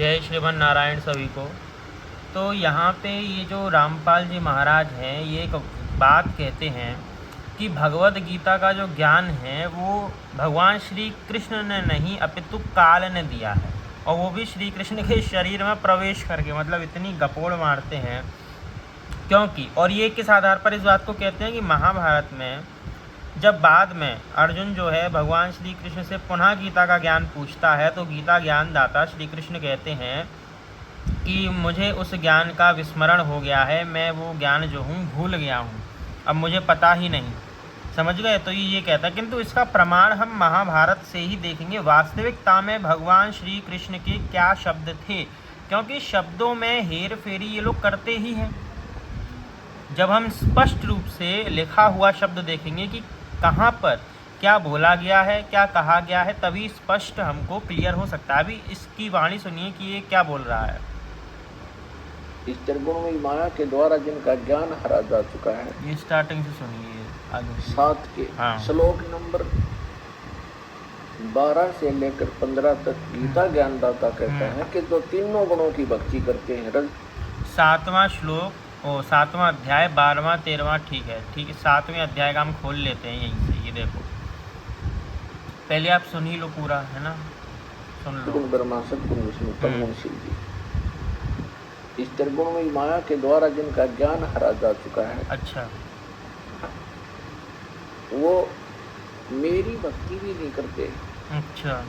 जय श्रीमन नारायण सभी को। तो यहाँ पे ये जो रामपाल जी महाराज हैं, ये एक बात कहते हैं कि भगवद गीता का जो ज्ञान है वो भगवान श्री कृष्ण ने नहीं अपितु काल ने दिया है, और वो भी श्री कृष्ण के शरीर में प्रवेश करके। मतलब इतनी गपोड़ मारते हैं क्योंकि, और ये किस आधार पर इस बात को कहते हैं कि महाभारत में जब बाद में अर्जुन जो है भगवान श्री कृष्ण से पुनः गीता का ज्ञान पूछता है, तो गीता ज्ञान दाता श्री कृष्ण कहते हैं कि मुझे उस ज्ञान का विस्मरण हो गया है, मैं वो ज्ञान जो हूँ भूल गया हूँ, अब मुझे पता ही नहीं। समझ गए? तो ये कहता है, किंतु इसका प्रमाण हम महाभारत से ही देखेंगे। वास्तविकता में भगवान श्री कृष्ण के क्या शब्द थे, क्योंकि शब्दों में हेर फेरी ये लोग करते ही हैं। जब हम स्पष्ट रूप से लिखा हुआ शब्द देखेंगे कि कहाँ पर क्या बोला गया है, क्या कहा गया है, तभी स्पष्ट हमको क्लियर हो सकता है। अभी इसकी वाणी सुनिए कि ये क्या बोल रहा है। इस त्रिगुणमयी माया के द्वारा जिनका ज्ञान हरा जा चुका है, ये स्टार्टिंग से सुनिए आगे। 7 के श्लोक नंबर 12 से लेकर 15 तक गीता ज्ञानदाता कहता है कि जो तीनों गुणों की भक्ति करते हैं। 7वां श्लोक, 7वां अध्याय, 12वां 13वां, ठीक है। 7वें अध्याय का हम खोल लेते हैं यहीं से। ये देखो, पहले आप सुन ही लो पूरा, है ना, सुन लो। ब्रह्मा सद्गुरु विष्णु तमोगुण शिव जी, इस त्रिगुणमयी माया के द्वारा जिनका ज्ञान हरा जा चुका है, अच्छा, वो मेरी भक्ति भी नहीं करते। अच्छा,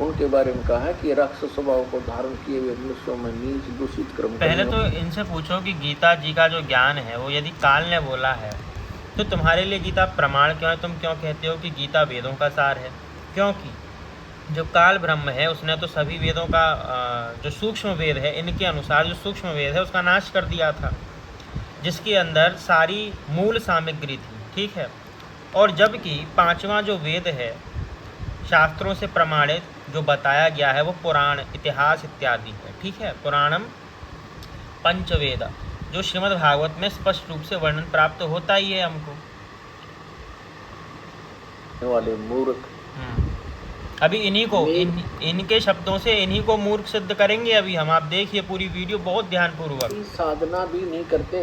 उनके बारे में कहा है कि राक्षस स्वभाव को धारण किए हुए मनुष्यों में नीच दूषित कर्म। पहले तो इनसे पूछो कि गीता जी का जो ज्ञान है वो यदि काल ने बोला है तो तुम्हारे लिए गीता प्रमाण क्यों है? तुम क्यों कहते हो कि गीता वेदों का सार है? क्योंकि जो काल ब्रह्म है उसने तो सभी वेदों का जो सूक्ष्म वेद है, इनके अनुसार जो सूक्ष्म वेद है उसका नाश कर दिया था, जिसके अंदर सारी मूल सामग्री थी, ठीक है। और जबकि 5वां जो वेद है, शास्त्रों से प्रमाणित जो बताया गया है, वो पुराण, इतिहास इत्यादि है, ठीक है। पुराणम पंचवेद, जो श्रीमद् भागवत में स्पष्ट रूप से वर्णन प्राप्त होता ही है हमको। वाले मूर्ख, अभी इन्हीं को इनके शब्दों से इन्हीं को मूर्ख सिद्ध करेंगे अभी हम। आप देखिए पूरी वीडियो बहुत ध्यानपूर्वक। साधना भी नहीं करते।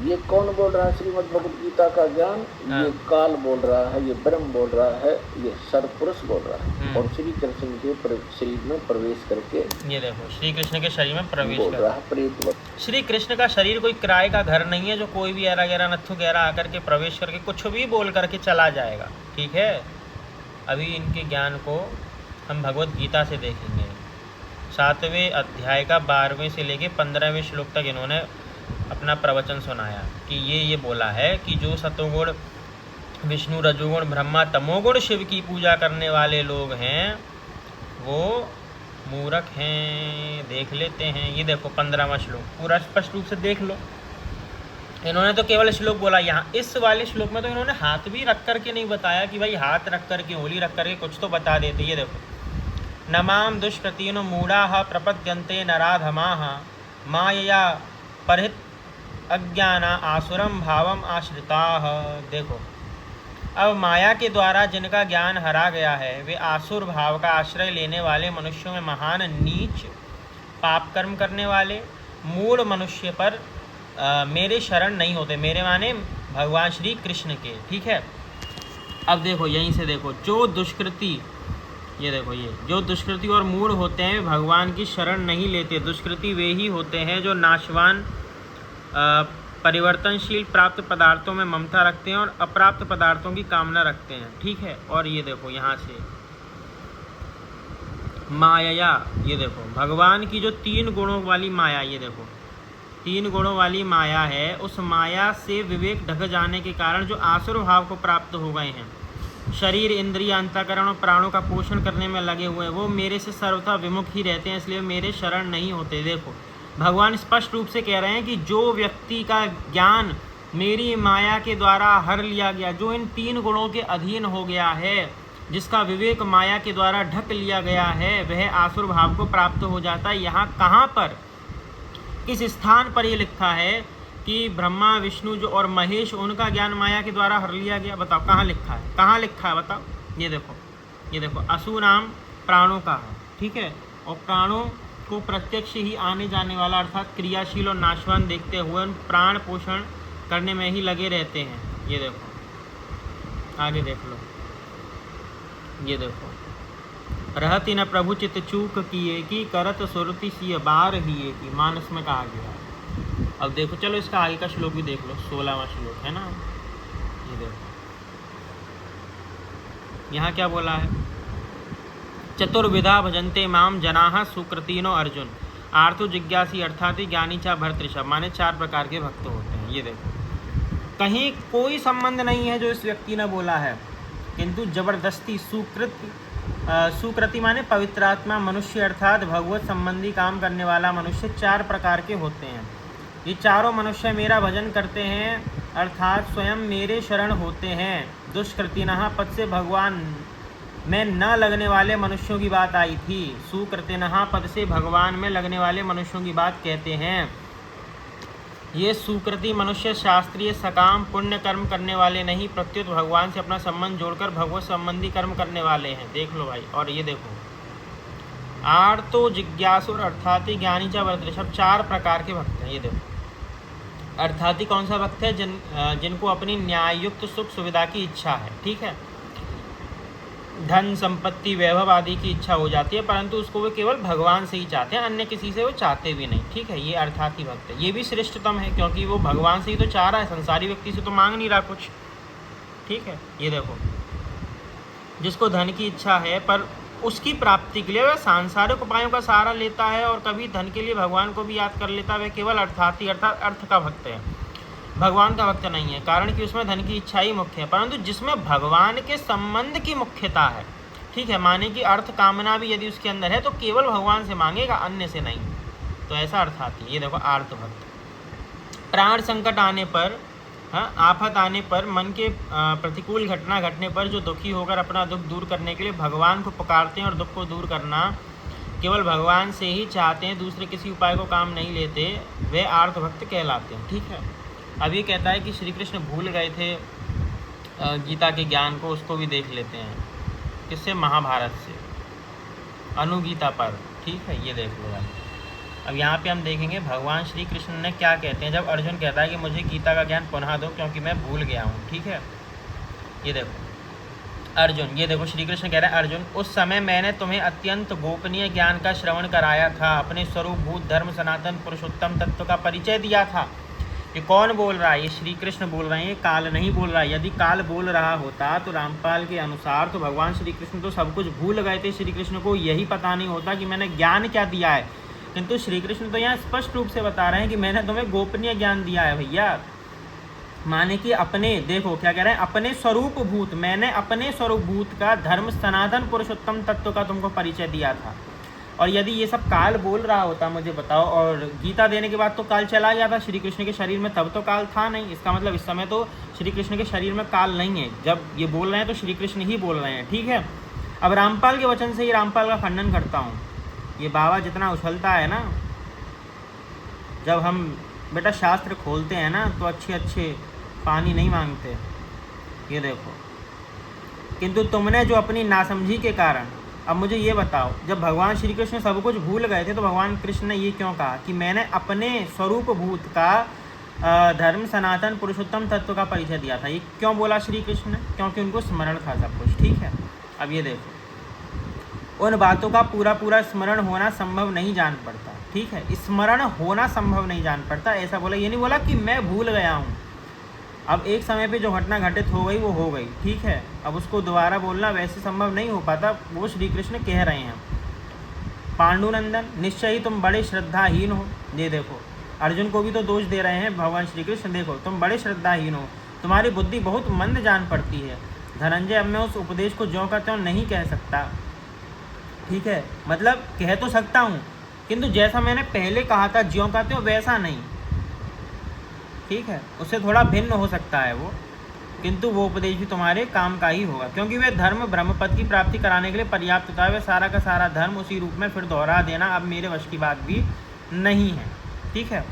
ये कौन बोल रहा है? श्रीमद् भगवद गीता का ज्ञान ये काल बोल रहा है, ये ब्रह्म बोल रहा है, ये सर्वपुरुष बोल रहा है, और श्री कृष्ण के शरीर में प्रवेश करके, ये देखो, श्री कृष्ण के शरीर में प्रवेश बोल रहा है प्रेतवत। श्री कृष्ण का शरीर कोई किराए का घर नहीं है जो कोई भी ऐरा गैरा नत्थु गैरा आकर के प्रवेश करके कुछ भी बोल करके चला जाएगा, ठीक है। अभी इनके ज्ञान को हम भगवद गीता से देखेंगे। 7वें अध्याय का 12वें से लेके 15वें श्लोक तक इन्होंने अपना प्रवचन सुनाया कि ये बोला है कि जो सतोगुण विष्णु, रजोगुण ब्रह्मा, तमोगुण शिव की पूजा करने वाले लोग हैं वो मूर्ख हैं। देख लेते हैं, ये देखो 15वां श्लोक पूरा स्पष्ट रूप से देख लो। इन्होंने तो केवल श्लोक बोला, यहाँ इस वाले श्लोक में तो इन्होंने हाथ भी रख करके नहीं बताया कि भाई हाथ रख करके, उंगली रख करके कुछ तो बता देते। ये देखो, नमाम दुष्कृतिनो मूढ़ाः प्रपद्यन्ते नराधमाः मायया परिहित अज्ञाना आसुरम भावम आश्रिताः। देखो, अब माया के द्वारा जिनका ज्ञान हरा गया है वे आसुर भाव का आश्रय लेने वाले मनुष्यों में महान नीच, पाप कर्म करने वाले मूढ़ मनुष्य पर मेरे शरण नहीं होते। मेरे माने भगवान श्री कृष्ण के, ठीक है। अब देखो, यहीं से देखो, जो दुष्कृति, ये देखो, ये जो दुष्कृति और मूढ़ होते हैं वे भगवान की शरण नहीं लेते। दुष्कृति वे ही होते हैं जो नाशवान, परिवर्तनशील प्राप्त पदार्थों में ममता रखते हैं और अप्राप्त पदार्थों की कामना रखते हैं, ठीक है। और ये देखो, यहाँ से माया, ये देखो, भगवान की जो 3 गुणों वाली माया, ये देखो 3 गुणों वाली माया है, उस माया से विवेक ढक जाने के कारण जो आसुर भाव को प्राप्त हो गए हैं, शरीर, इंद्रिय, अंतःकरण और प्राणों का पोषण करने में लगे हुए हैं, वो मेरे से सर्वथा विमुख ही रहते हैं, इसलिए मेरे शरण नहीं होते। देखो, भगवान स्पष्ट रूप से कह रहे हैं कि जो व्यक्ति का ज्ञान मेरी माया के द्वारा हर लिया गया, जो इन 3 गुणों के अधीन हो गया है, जिसका विवेक माया के द्वारा ढक लिया गया है, वह आसुर भाव को प्राप्त हो जाता है। यहाँ कहाँ पर, किस स्थान पर ये लिखा है कि ब्रह्मा, विष्णु जो और महेश, उनका ज्ञान माया के द्वारा हर लिया गया? बताओ, कहाँ लिखा है? कहाँ लिखा है बताओ। ये देखो, ये देखो, असुर नाम प्राणों का है, ठीक है, और प्राणों को प्रत्यक्ष ही आने जाने वाला अर्थात क्रियाशील और नाशवान देखते हुए उन प्राण पोषण करने में ही लगे रहते हैं। ये देखो आगे देख लो, ये देखो, रहती न प्रभु चित चूक किए की करत सुरति सिय बार हिए की, मानस में कहा गया है। अब देखो, चलो इसका आगे का श्लोक भी देख लो, 16वां श्लोक है ना, ये देखो यहाँ क्या बोला है, चतुर्विधा भजन्ते माम जनाः सुकृतिनो अर्जुन आर्तो जिज्ञासी अर्थात ज्ञानी चा भर्तृषभ, माने 4 प्रकार के भक्त होते हैं। ये देखो, कहीं कोई संबंध नहीं है जो इस व्यक्ति ने बोला है, किंतु जबरदस्ती सुकृति माने पवित्रात्मा मनुष्य अर्थात भगवत संबंधी काम करने वाला मनुष्य 4 प्रकार के होते हैं। ये चारों मनुष्य मेरा भजन करते हैं अर्थात स्वयं मेरे शरण होते हैं। दुष्कृतिनः पद से भगवान में न लगने वाले मनुष्यों की बात आई थी, सुकृतिनः पद से भगवान में लगने वाले मनुष्यों की बात कहते हैं। ये सुकृति मनुष्य शास्त्रीय सकाम पुण्य कर्म करने वाले नहीं, प्रत्युत भगवान से अपना संबंध जोड़कर भगवत संबंधी कर्म करने वाले हैं। देख लो भाई, और ये देखो, आर्तो जिज्ञासुर अर्थात ज्ञानी च भर्तृषभ, 4 प्रकार के भक्त हैं। ये देखो, अर्थात कौन सा भक्त है, जिनको अपनी न्याययुक्त सुख सुविधा की इच्छा है, ठीक है, धन संपत्ति वैभव आदि की इच्छा हो जाती है, परंतु उसको वे केवल भगवान से ही चाहते हैं, अन्य किसी से वो चाहते भी नहीं, ठीक है। ये अर्थाती भक्त है, ये भी श्रेष्ठतम है क्योंकि वो भगवान से ही तो चाह रहा है, संसारी व्यक्ति से तो मांग नहीं रहा कुछ, ठीक है। ये देखो, जिसको धन की इच्छा है पर उसकी प्राप्ति के लिए वह सांसारिक उपायों का सहारा लेता है और कभी धन के लिए भगवान को भी याद कर लेता है, वह केवल अर्थाती अर्थात अर्थ का भक्त है, भगवान का भक्त नहीं है, कारण कि उसमें धन की इच्छा ही मुख्य है, परंतु जिसमें भगवान के संबंध की मुख्यता है, ठीक है, माने कि अर्थ कामना भी यदि उसके अंदर है तो केवल भगवान से मांगेगा, अन्य से नहीं, तो ऐसा अर्थाती। ये देखो, आर्त भक्त। प्राण संकट आने पर, हाँ, आफत आने पर, मन के प्रतिकूल घटना घटने पर जो दुखी होकर अपना दुख दूर करने के लिए भगवान को पुकारते हैं और दुख को दूर करना केवल भगवान से ही चाहते हैं, दूसरे किसी उपाय को काम नहीं लेते, वे आर्त भक्त कहलाते हैं, ठीक है। अब ये कहता है कि श्री कृष्ण भूल गए थे गीता के ज्ञान को, उसको भी देख लेते हैं, किससे, महाभारत से, अनुगीता पर, ठीक है। ये देख लो यार, अब यहाँ पे हम देखेंगे भगवान श्री कृष्ण ने क्या कहते हैं जब अर्जुन कहता है कि मुझे गीता का ज्ञान पुनः दो क्योंकि मैं भूल गया हूँ, ठीक है। ये देखो अर्जुन, ये देखो श्री कृष्ण कह रहे हैं, अर्जुन उस समय मैंने तुम्हें अत्यंत गोपनीय ज्ञान का श्रवण कराया था, अपने स्वरूप भूत धर्म सनातन पुरुषोत्तम तत्व का परिचय दिया था। ये कौन बोल रहा है, ये श्री कृष्ण बोल रहे हैं, ये काल नहीं बोल रहा है। यदि काल बोल रहा होता तो रामपाल के अनुसार तो भगवान श्री कृष्ण तो सब कुछ भूल गए थे, श्री कृष्ण को यही पता नहीं होता कि मैंने ज्ञान क्या दिया है, किंतु श्री कृष्ण तो यहाँ स्पष्ट रूप से बता रहे हैं कि मैंने तुम्हें गोपनीय ज्ञान दिया है भैया, माने कि अपने, देखो क्या कह रहे हैं, अपने स्वरूप भूत, मैंने अपने स्वरूप भूत का धर्म सनातन पुरुषोत्तम तत्व का तुमको परिचय दिया था। और यदि ये सब काल बोल रहा होता, मुझे बताओ, और गीता देने के बाद तो काल चला गया था श्री कृष्ण के शरीर में, तब तो काल था नहीं, इसका मतलब इस समय तो श्री कृष्ण के शरीर में काल नहीं है, जब ये बोल रहे हैं तो श्री कृष्ण ही बोल रहे हैं, ठीक है। अब रामपाल के वचन से ही रामपाल का खंडन करता हूँ। ये बाबा जितना उछलता है ना, जब हम बेटा शास्त्र खोलते हैं ना तो अच्छे अच्छे पानी नहीं मांगते, ये देखो, किंतु तुमने जो अपनी नासमझी के कारण, अब मुझे ये बताओ, जब भगवान श्री कृष्ण सब कुछ भूल गए थे तो भगवान कृष्ण ने ये क्यों कहा कि मैंने अपने स्वरूप भूत का धर्म सनातन पुरुषोत्तम तत्व का परिचय दिया था, ये क्यों बोला श्री कृष्ण ने, क्योंकि उनको स्मरण था सब कुछ, ठीक है। अब ये देखो, उन बातों का पूरा पूरा स्मरण होना संभव नहीं जान पड़ता, ठीक है, स्मरण होना संभव नहीं जान पड़ता, ऐसा बोला, ये नहीं बोला कि मैं भूल गया हूँ। अब एक समय पे जो घटना घटित हो गई वो हो गई, ठीक है, अब उसको दोबारा बोलना वैसे संभव नहीं हो पाता, वो श्री कृष्ण कह रहे हैं। पांडुनंदन, निश्चय ही तुम बड़े श्रद्धाहीन हो। ये देखो, अर्जुन को भी तो दोष दे रहे हैं भगवान श्री कृष्ण, देखो तुम बड़े श्रद्धाहीन हो, तुम्हारी बुद्धि बहुत मंद जान पड़ती है। धनंजय, अब मैं उस उपदेश को ज्यों का त्यों नहीं कह सकता, ठीक है, मतलब कह तो सकता हूँ किंतु जैसा मैंने पहले कहा था ज्यों का त्यों वैसा नहीं, ठीक है, उससे थोड़ा भिन्न हो सकता है वो, किंतु वो उपदेश भी तुम्हारे काम का ही होगा, क्योंकि वे धर्म ब्रह्मपद की प्राप्ति कराने के लिए पर्याप्त होता है, वे सारा का सारा धर्म उसी रूप में फिर दोहरा देना अब मेरे वश की बात भी नहीं है, ठीक है।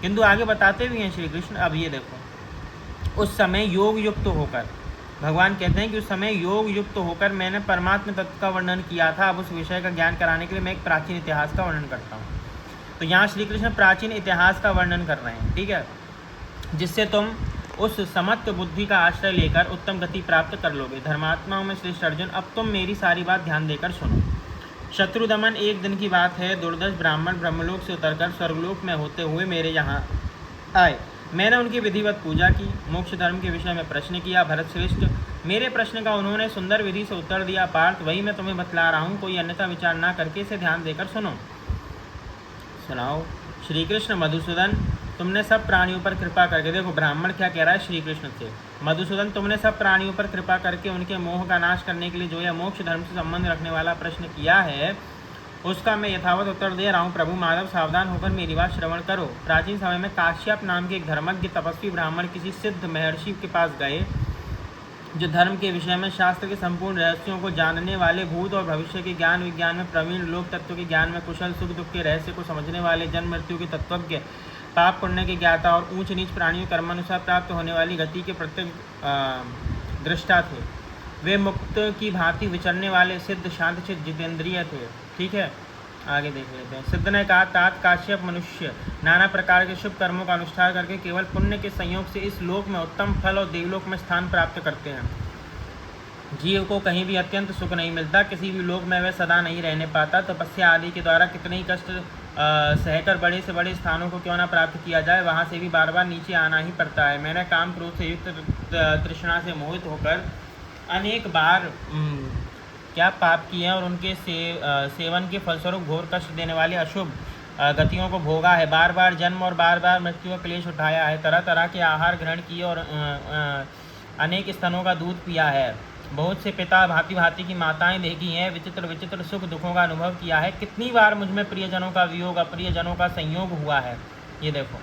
किंतु आगे बताते भी हैं श्री कृष्ण। अब ये देखो, उस समय योग युक्त होकर भगवान कहते हैं कि उस समय योग युक्त होकर मैंने परमात्मा तत्व का वर्णन किया था। अब उस विषय का ज्ञान कराने के लिए मैं एक प्राचीन इतिहास का वर्णन करता हूँ। तो यहाँ श्री कृष्ण प्राचीन इतिहास का वर्णन कर रहे हैं, ठीक है, जिससे तुम उस समत्व बुद्धि का आश्रय लेकर उत्तम गति प्राप्त कर लोगे। धर्मात्माओं में श्रेष्ठ अर्जुन, अब तुम मेरी सारी बात ध्यान देकर सुनो। शत्रु दमन एक दिन की बात है। दुर्दश ब्राह्मण ब्रह्मलोक से उतरकर स्वर्गलोक में होते हुए मेरे यहाँ आए। मैंने उनकी विधिवत पूजा की, मोक्ष धर्म के विषय में प्रश्न किया। भरत श्रेष्ठ, मेरे प्रश्न का उन्होंने सुंदर विधि से उत्तर दिया। पार्थ, वही मैं तुम्हें बतला रहा हूँ, कोई अन्यथा विचार ना करके इसे ध्यान देकर सुनो। सुनाओ। श्री कृष्ण, मधुसूदन, तुमने सब प्राणियों पर कृपा करके, देखो ब्राह्मण क्या कह रहा है श्री कृष्ण से, मधुसूदन तुमने सब प्राणियों पर कृपा करके उनके मोह का नाश करने के लिए जो यह मोक्ष धर्म से संबंध रखने वाला प्रश्न किया है, उसका मैं यथावत उत्तर दे रहा हूँ। प्रभु माधव, सावधान होकर मेरी बात श्रवण करो। प्राचीन समय में काश्यप नाम के एक धर्मज्ञ तपस्वी ब्राह्मण किसी सिद्ध महर्षि के पास गए, जो धर्म के विषय में शास्त्र के संपूर्ण रहस्यों को जानने वाले, भूत और भविष्य के ज्ञान विज्ञान में प्रवीण, लोक तत्व के ज्ञान में कुशल, सुख दुख के रहस्य को समझने वाले, जन्म मृत्यु के तत्वज्ञ, पाप पुण्य के ज्ञाता और ऊंच नीच प्राणियों कर्मानुसार प्राप्त होने वाली गति के प्रत्येक दृष्टा थे। वे मुक्त की भांति विचरने वाले सिद्ध, शांत चित्त, जितेंद्रिय थे। ठीक है, आगे देख लेते हैं। सिद्ध ने कहा, तात काश्यप मनुष्य नाना प्रकार के शुभ कर्मों का अनुष्ठान करके केवल पुण्य के संयोग से इस लोक में उत्तम फल और देवलोक में स्थान प्राप्त करते हैं। जीव को कहीं भी अत्यंत सुख नहीं मिलता, किसी भी लोक में वह सदा नहीं रहने पाता। तपस्या आदि के द्वारा कितने ही कष्ट सहकर बड़े से बड़े स्थानों को क्यों ना प्राप्त किया जाए, वहाँ से भी बार बार नीचे आना ही पड़ता है। मैंने काम क्रोध से युक्त तृष्णा से मोहित होकर अनेक बार क्या पाप किए हैं और उनके सेवन के फलस्वरूप घोर कष्ट देने वाले अशुभ गतियों को भोगा है। बार बार जन्म और बार बार मृत्यु का क्लेश उठाया है। तरह तरह के आहार ग्रहण किए और अनेक स्तनों का दूध पिया है। बहुत से पिता, भांति भांति की माताएं देखी हैं। विचित्र विचित्र सुख दुखों का अनुभव किया है। कितनी बार मुझ में प्रियजनों का वियोग, अप्रियजनों का संयोग हुआ है। ये देखो,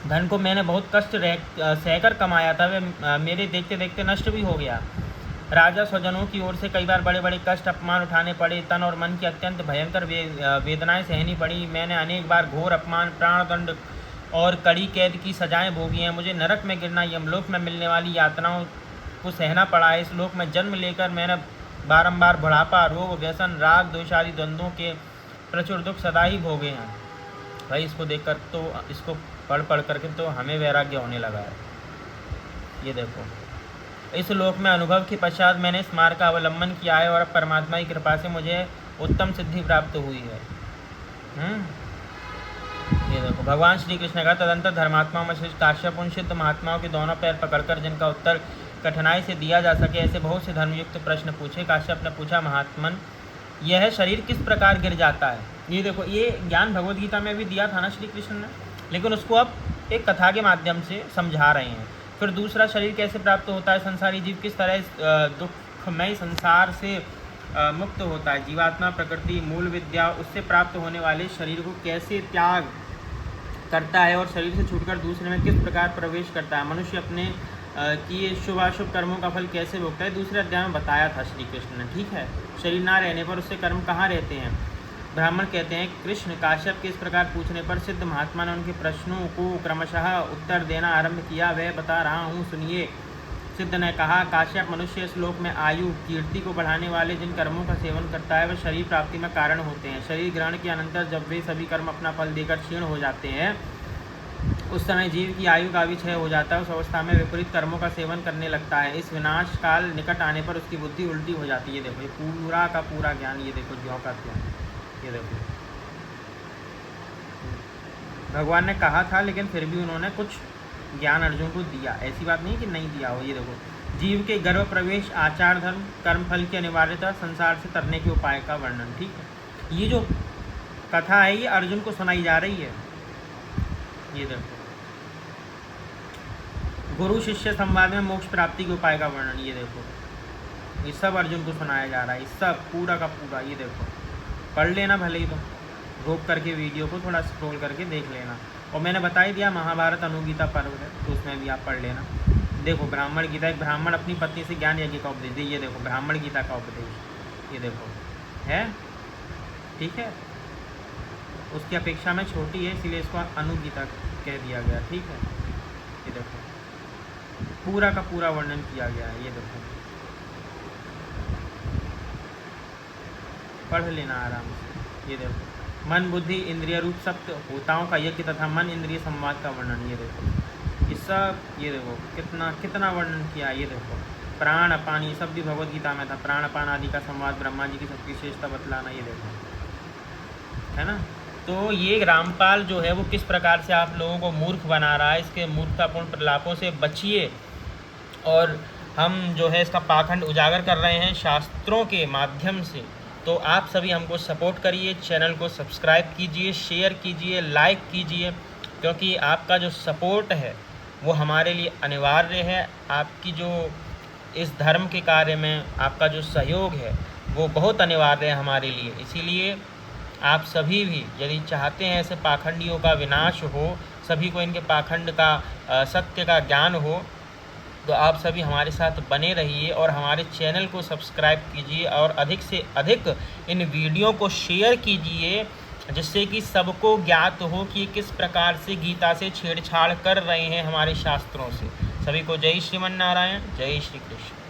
धन को मैंने बहुत कष्ट सहकर कमाया था, वे मेरे देखते देखते नष्ट भी हो गया। राजा स्वजनों की ओर से कई बार बड़े बड़े कष्ट, अपमान उठाने पड़े। तन और मन की अत्यंत भयंकर वेदनाएं सहनी पड़ी। मैंने अनेक बार घोर अपमान, प्राणदंड और कड़ी कैद की सजाएं भोगी हैं। मुझे नरक में गिरना, यमलोक में मिलने वाली यातनाओं को सहना पड़ा है। इस लोक में जन्म लेकर मैंने बारंबार बुढ़ापा, रोग, व्यसन, राग, द्वेष आदि द्वंद्वों के प्रचुर दुख सदा ही भोगे हैं। भाई इसको देखकर तो, इसको पढ़ पढ़ करके तो हमें वैराग्य होने लगा है। ये देखो, इस लोक में अनुभव के पश्चात मैंने इस मार्ग का अवलंबन किया है और अब परमात्मा की कृपा से मुझे उत्तम सिद्धि प्राप्त हुई है। ये देखो, भगवान श्री कृष्ण का तदंतर धर्मात्माओं में श्रेष्ठ काश्यप उन सिद्ध महात्माओं के दोनों पैर पकड़कर जिनका उत्तर कठिनाई से दिया जा सके ऐसे बहुत से धर्मयुक्त प्रश्न पूछे। काश्यप ने पूछा, महात्मन, यह शरीर किस प्रकार गिर जाता है? ये देखो, ये ज्ञान भगवद गीता में भी दिया था ना श्री कृष्ण ने, लेकिन उसको अब एक कथा के माध्यम से समझा रहे हैं। फिर दूसरा शरीर कैसे प्राप्त होता है? संसारी जीव किस तरह इस दुखमय संसार से मुक्त होता है? जीवात्मा प्रकृति मूल विद्या उससे प्राप्त होने वाले शरीर को कैसे त्याग करता है और शरीर से छूटकर दूसरे में किस प्रकार प्रवेश करता है? मनुष्य अपने किए शुभ अशुभ कर्मों का फल कैसे भोगता है? दूसरे अध्याय में बताया था श्री कृष्ण ने। ठीक है, शरीर ना रहने पर उससे कर्म कहाँ रहते हैं? ब्राह्मण कहते हैं, कृष्ण काश्यप के इस प्रकार पूछने पर सिद्ध महात्मा ने उनके प्रश्नों को क्रमशः उत्तर देना आरंभ किया। वह बता रहा हूँ, सुनिए। सिद्ध ने कहा, काश्यप, मनुष्य इस लोक में आयु कीर्ति को बढ़ाने वाले जिन कर्मों का सेवन करता है वह शरीर प्राप्ति में कारण होते हैं। शरीर ग्रहण के अनंतर जब वे सभी कर्म अपना फल देकर क्षीण हो जाते हैं, उस समय जीव की आयु का भी क्षय हो जाता है। उस अवस्था में विपरीत कर्मों का सेवन करने लगता है। इस विनाश काल निकट आने पर उसकी बुद्धि उल्टी हो जाती है। देखो, ये पूरा का पूरा ज्ञान, ये देखो ज्यों का त्यों। ये देखो, भगवान ने कहा था लेकिन फिर भी उन्होंने कुछ ज्ञान अर्जुन को दिया। ऐसी बात नहीं कि नहीं दिया हो। ये देखो, जीव के गर्भ प्रवेश, आचार धर्म, कर्म फल की अनिवार्यता, संसार से तरने के उपाय का वर्णन। ठीक है, ये जो कथा है ये अर्जुन को सुनाई जा रही है। ये देखो, गुरु शिष्य संवाद में मोक्ष प्राप्ति के उपाय का वर्णन। ये देखो, ये सब अर्जुन को सुनाया जा रहा है, ये सब पूरा का पूरा। ये देखो, पढ़ लेना भले ही, तो रोक करके वीडियो को थोड़ा स्क्रॉल करके देख लेना। और मैंने बता ही दिया, महाभारत अनुगीता पर्व है तो उसमें भी आप पढ़ लेना। देखो, ब्राह्मण गीता, एक ब्राह्मण अपनी पत्नी से ज्ञान यज्ञ का उपदेश दे। ये देखो, ब्राह्मण गीता का उपदेश, ये देखो है। ठीक है, उसकी अपेक्षा में छोटी है, इसीलिए इसको अनुगीता कह दिया गया। ठीक है, ये देखो, पूरा का पूरा वर्णन किया गया है। ये देखो, पढ़ लेना आराम से। ये देखो, मन बुद्धि इंद्रिय रूप सप्त होताओं का यज्ञ तथा मन इंद्रिय संवाद का वर्णन। ये देखो ये सब, ये देखो कितना कितना वर्णन किया। ये देखो प्राण अपान, ये सब भी भगवत गीता में था। प्राण अपान आदि का संवाद, ब्रह्मा जी की सबकी विशेषता बतलाना। ये देखो, है ना। तो ये रामपाल जो है वो किस प्रकार से आप लोगों को मूर्ख बना रहा है, इसके मूर्खतापूर्ण प्रलापों से बचिए। और हम जो है इसका पाखंड उजागर कर रहे हैं शास्त्रों के माध्यम से। तो आप सभी हमको सपोर्ट करिए, चैनल को सब्सक्राइब कीजिए, शेयर कीजिए, लाइक कीजिए, क्योंकि आपका जो सपोर्ट है वो हमारे लिए अनिवार्य है। आपकी जो इस धर्म के कार्य में आपका जो सहयोग है वो बहुत अनिवार्य है हमारे लिए। इसीलिए आप सभी भी यदि चाहते हैं ऐसे पाखंडियों का विनाश हो, सभी को इनके पाखंड का सत्य का ज्ञान हो, तो आप सभी हमारे साथ बने रहिए और हमारे चैनल को सब्सक्राइब कीजिए और अधिक से अधिक इन वीडियो को शेयर कीजिए, जिससे कि सबको ज्ञात हो कि किस प्रकार से गीता से छेड़छाड़ कर रहे हैं हमारे शास्त्रों से। सभी को जय श्रीमन नारायण, जय श्री कृष्ण।